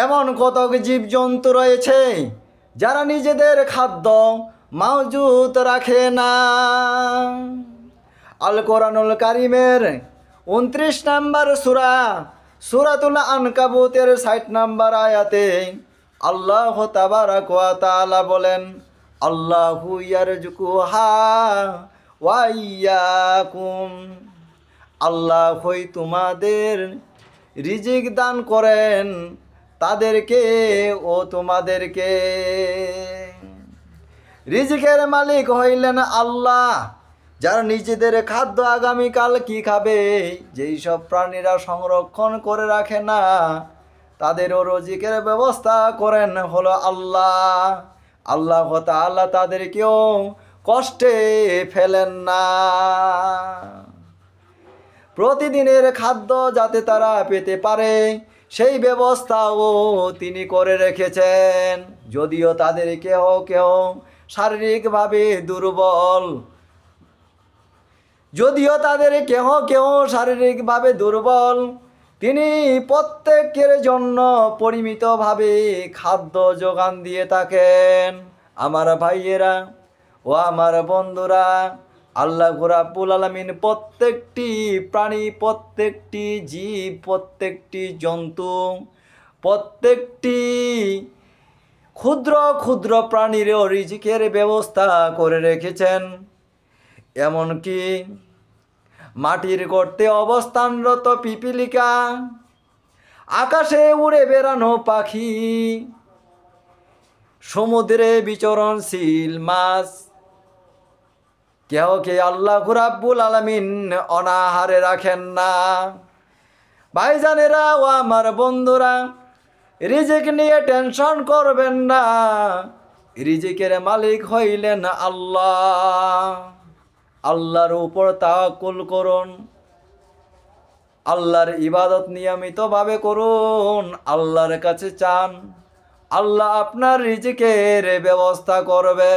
এমন কতক জীবজন্তু রয়েছে যারা নিজেদের খাদ্য মজুত রাখে না। আল কোরআনুল কারিমের 29 নম্বর সূরা সূরাতুল আনকাবুতের 60 নম্বর আয়াতে আল্লাহ তাবারাক ওয়া তাআলা বলেন, আল্লাহু ইয়ারযুকুহা ওয়া ইয়াকুম, আল্লাহই তোমাদের রিজিক দান করেন, তাদেরকে ও তোমাদেরকে। রিজিকের মালিক হইলেন আল্লাহ, যারা নিজেদের খাদ্য আগামীকাল কি খাবে যেই সব প্রাণীরা সংরক্ষণ করে রাখে না, তাদেরও রিজিকের ব্যবস্থা করেন হলো আল্লাহ। আল্লাহ তাআলা তাদেরকেও কষ্টে ফেলেন না। প্রতিদিনের খাদ্য যাতে তারা পেতে পারে সেই ব্যবস্থাও তিনি করে রেখেছেন। যদিও তাদের কেহ কেহ শারীরিকভাবে দুর্বল, তিনি প্রত্যেকের জন্য পরিমিতভাবে খাদ্য যোগান দিয়ে থাকেন। আমার ভাইয়েরা ও আমার বন্ধুরা, আল্লাহ রাব্বুল আলামিন প্রত্যেকটি প্রাণী, প্রত্যেকটি জীব, প্রত্যেকটি জন্তু, প্রত্যেকটি ক্ষুদ্র ক্ষুদ্র প্রাণীরও রিজিকের ব্যবস্থা করে রেখেছেন। এমনকি মাটির গর্তে অবস্থানরত পিপিলিকা, আকাশে উড়ে বেড়ানো পাখি, সমুদ্রে বিচরণশীল মাছ, কেউকে আল্লাহ রাব্বুল আলামিন অনাহারে রাখেন না। ভাইজানেরা ও আমার বন্ধুরা, রিজিক নিয়ে টেনশন করবেন না। রিজিকের মালিক হইলেন আল্লাহ। আল্লাহর উপর তাওয়াক্কুল করুন, আল্লাহর ইবাদত নিয়মিতভাবে করুন, আল্লাহর কাছে চান, আল্লাহ আপনার রিজিকের ব্যবস্থা করবে।